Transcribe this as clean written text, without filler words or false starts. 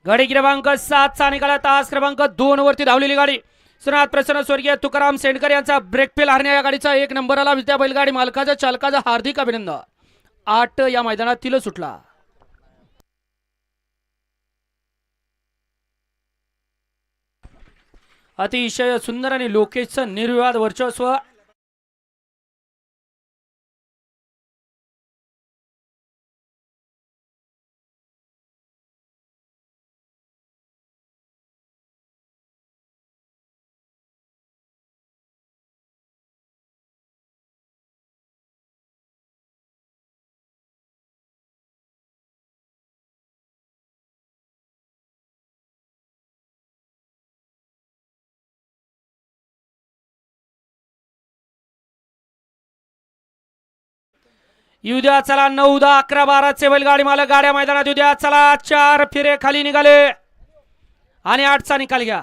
गाडी क्रमांक 7 चा निकाला तास क्रमांक 2 वरती धावलेली गाडी श्रीनाथ प्रसन्न स्वर्गीय तुकाराम सेंडकर यांचा ब्रेक फेल हारण्या या गाडीचा 1 नंबरला विद्या बैलगाडी मालकाचा चालकाचा हार्दिक अभिनंदन. 8 या मैदानातील सुटला. अतिशय सुंदर आणि लोकेशचं निर्विवाद वर्चस्व. येऊ द्या चला 9 10 11 12 चे बैलगाडी मालक गाड्या मैदानात येऊ द्या चला. 4 फेरे खाली निघाले आणि 8 चा निकाल घ्या.